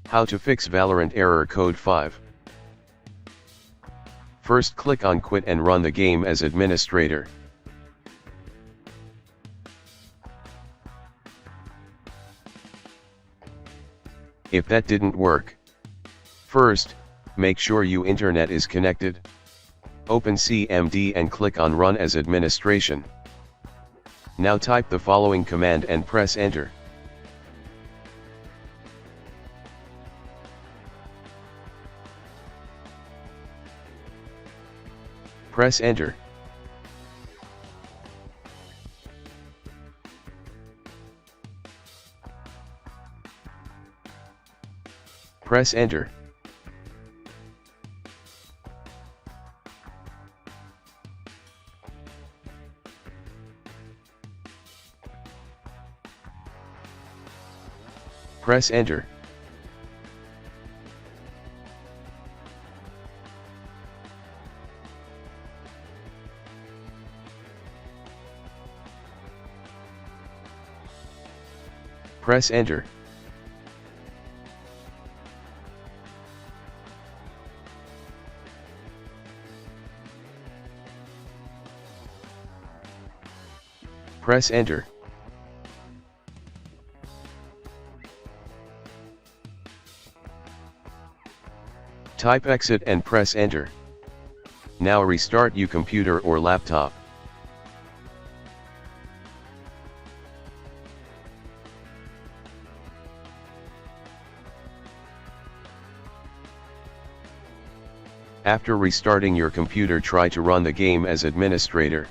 How to fix Valorant Error Code 5. First, click on Quit and run the game as administrator. If that didn't work, first, make sure your internet is connected. Open CMD and click on Run as Administration. Now type the following command and press Enter. Press Enter. Press Enter. Press Enter. Press Enter. Press Enter. Type Exit and press Enter. Now restart your computer or laptop. After restarting your computer, try to run the game as administrator.